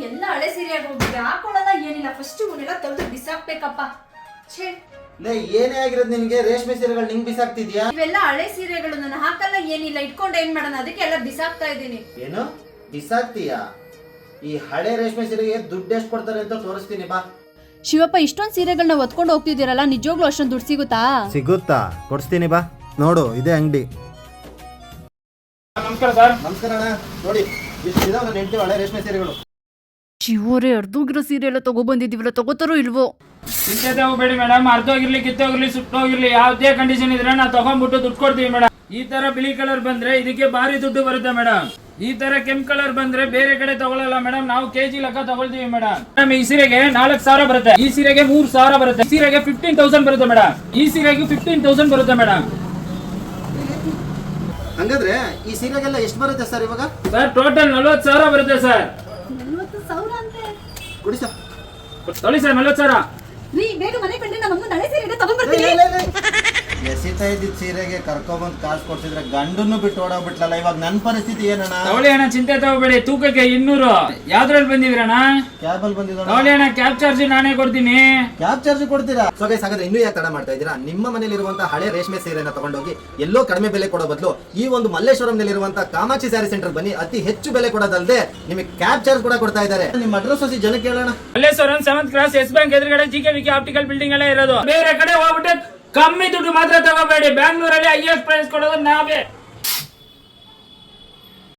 ಎಲ್ಲ ಹಳೆ ಸೀರೆ ಹೋಗ್ಬಿಟ್ಟು ಹಾಕೊಳ್ಳೋದ ಏನಿಲ್ಲ. ಫಸ್ಟ್ ಇವನ್ನೆಲ್ಲ ತೆಗೆದು ಬಿಸಾಕ್ಬೇಕಪ್ಪ. ಛೇ, ಏನೇ ಆಗಿರೋದು ನಿನ್ಗೆ? ರೇಷ್ಮೆ ಸೀರೆಗಳು ನಿಂಗ್ ಬಿಸಾಕ್ತಿದ್ಯಾ? ಇವೆಲ್ಲ ಹಳೆ ಸೀರೆಗಳು, ನಾನು ಹಾಕಲ್ಲ ಏನಿಲ್ಲ. ಇಟ್ಕೊಂಡು ಏನ್ ಮಾಡೋಣ, ಅದಕ್ಕೆ ಎಲ್ಲ ಬಿಸಾಕ್ತಾ ಇದ್ದೀನಿ. ಏನು ಬಿಸಾಕ್ತೀಯಾ? ಈ ಹಳೆ ರೇಷ್ಮೆ ಸೀರೆಗೆ ದುಡ್ಡು ಎಷ್ಟು ಕೊಡ್ತಾರೆ ಅಂತ ತೋರಿಸ್ತೀನಿ ಬಾ. ಶಿವಪ್ಪ, ಇಷ್ಟೊಂದು ಸೀರೆಗಳನ್ನ ಹೊತ್ಕೊಂಡು ಹೋಗ್ತಿದ್ದೀರಲ್ಲ, ನಿಜವಾಗ್ಲೂ ಅಷ್ಟೊಂದು ದುಡ್ಡು ಸಿಗುತ್ತಾ? ಸಿಗುತ್ತಾ? ಕೊಡಿಸ್ತೀನಿ ಬಾ. ನೋಡು, ಇದೇ ಅಂಗಡಿ. ನಮಸ್ಕಾರ ಸರ್. ನಮಸ್ಕಾರ ಅಣ್ಣ. ನೋಡಿ ಇಷ್ಟು ಇದಾವೆ ನನ್ನ ಹೆಂಡತಿ ಹಳೆ ರೇಷ್ಮೆ ಸೀರೆಗಳು. ಶಿವರೇ, ಅರ್ಧೋಗಿರೋ ಸೀರೆ ಎಲ್ಲ ತಗೊಬಂದಿದ್ದೀವಲ್ಲ, ತಗೋತಾರೋ ಇಲ್ವೋ? ಚಿಂತೆ ಹೋಗ್ಬೇಡಿ ಮೇಡಮ್. ಅರ್ಧೋಗಿರ್ಲಿ, ಕಿತ್ತೋಗಿರ್ಲಿ, ಸುಟ್ಟೋಗಿರ್ಲಿ, ಯಾವುದೇ ಕಂಡೀಷನ್ ಇದ್ರೆ ನಾವು ತಗೊಂಡ್ಬಿಟ್ಟು ದುಡ್ಡು ಕೊಡ್ತೀವಿ ಮೇಡಮ್. ಈ ತರ ಬಿಳಿ ಕಲರ್ ಬಂದ್ರೆ ಇದಕ್ಕೆ ಭಾರಿ ದುಡ್ಡು ಬರುತ್ತೆ ಮೇಡಮ್. ಈ ತರ ಕೆಂಪು ಕಲರ್ ಬಂದ್ರೆ ಬೇರೆ ಕಡೆ ತಗೊಳ್ಳಲ್ಲ ಮೇಡಮ್, ನಾವು ಕೆಜಿ ಲೆಕ್ಕ ತಗೊಳ್ತೀವಿ ಮೇಡಮ್. ಈ ಸೀರೆಗೆ 4,000 ಬರುತ್ತೆ, ಈ ಸೀರೆಗೆ 3,000 ಬರುತ್ತೆ, ಈ ಸೀರೆಗೆ 15,000 ಬರುತ್ತೆ ಮೇಡಮ್, ಈ ಸೀರೆಗೆ 15,000 ಬರುತ್ತೆ ಮೇಡಮ್. ಹಂಗಾದ್ರೆ ಈ ಸೀರೆಗೆಲ್ಲ ಎಷ್ಟು ಬರುತ್ತೆ ಸರ್ ಇವಾಗ? ಸರ್ ಟೋಟಲ್ 40,000 ಬರುತ್ತೆ ಸರ್. 40,000 ಅಂತೆ. ಕೊಡಿ ಸರ್. ತೊಳಿ ಸರ್ 40,000. ರೀ, ಬೇಗ ಮನೆ ಕಂಡ್ರೆ ನಮ್ಮ ಅಮ್ಮನ ಹಳೆ ಸೀರೆ ತಗೊಂಡ್ಬರ್ತೀನಿ. ಎಸಿತಾ ಇದ್ದಿದ್ ಸೀರೆಗೆ ಕರ್ಕೊಂಬಂದ್ ಕಾಸು ಕೊಡ್ತಿದ್ರೆ ಗಂಡನ್ನು ಬಿಟ್ಟು ಓಡೋಗ್ಬಿಟ್ಲಲ್ಲ. ಇವಾಗ ನನ್ನ ಪರಿಸ್ಥಿತಿ ಏನಣ್ಣ? ತಗೊಳ್ಳಿ ಅಣ್ಣ, ಚಿಂತೆ ತಗೋಬೇಡಿ. ತೂಕಕ್ಕೆ 200. ಯಾವ್ದ್ರಲ್ಲಿ ಬಂದಿದ್ರಣ್ಣ? ಕ್ಯಾಬ್ ಅಲ್ಲಿ ಬಂದಿದ್ದ. ತಗೊಳ್ಳಿ ಅಣ್ಣ, ಕ್ಯಾಬ್ ಚಾರ್ಜ್ ನಾನೇ ಕೊಡ್ತೀನಿ. ಕ್ಯಾಬ್ ಚಾರ್ಜ್ ಕೊಡ್ತೀರಾ? ಸೊ ಗೈಸ್, ಹಾಗಾದ್ರೆ ಇನ್ನೂ ಯಾಕೆ ತಡ ಮಾಡ್ತಾ ಇದ್ದೀರಾ? ನಿಮ್ಮ ಮನೆಯಲ್ಲಿರುವಂತಹ ಹಳೆ ರೇಷ್ಮೆ ಸೀರೆನ ತಗೊಂಡೋಗಿ ಎಲ್ಲೋ ಕಡಿಮೆ ಬೆಲೆ ಕೊಡೋ ಬದಲು ಈ ಒಂದು ಮಲ್ಲೇಶ್ವರಂನಲ್ಲಿರುವಂತಹ ಕಾಮಾಕ್ಷಿ ಸ್ಯಾರಿ ಸೆಂಟರ್ ಬನ್ನಿ. ಅತಿ ಹೆಚ್ಚು ಬೆಲೆ ಕೊಡೋದಲ್ಲದೆ ನಿಮಗೆ ಕ್ಯಾಬ್ ಚಾರ್ಜ್ ಕೂಡ ಕೊಡ್ತಾ ಇದ್ದಾರೆ. ನಿಮ್ಮ ಅಡ್ರೆಸ್ ಹೊಸಿ ಜನಕ್ಕೆ ಹೇಳೋಣ. Malleshwaram 7th cross Yes Bank ಎದುರುಗಡೆ GKVK ಆಪ್ಟಿಕಲ್ ಬಿಲ್ಡಿಂಗ್ ಎಲ್ಲ ಇರೋದು. ಬೇರೆ ಕಡೆ ಹೋಗ್ಬಿಟ್ಟು ಕಮ್ಮಿ ದುಡ್ಡು ಮಾತ್ರ ತಗೋಬೇಡಿ. ಬ್ಯಾಂಗ್ಳೂರಲ್ಲಿ ಹೈಯೆಸ್ಟ್ ಪ್ರೈಸ್ ಕೊಡೋದು ನಾವೇ.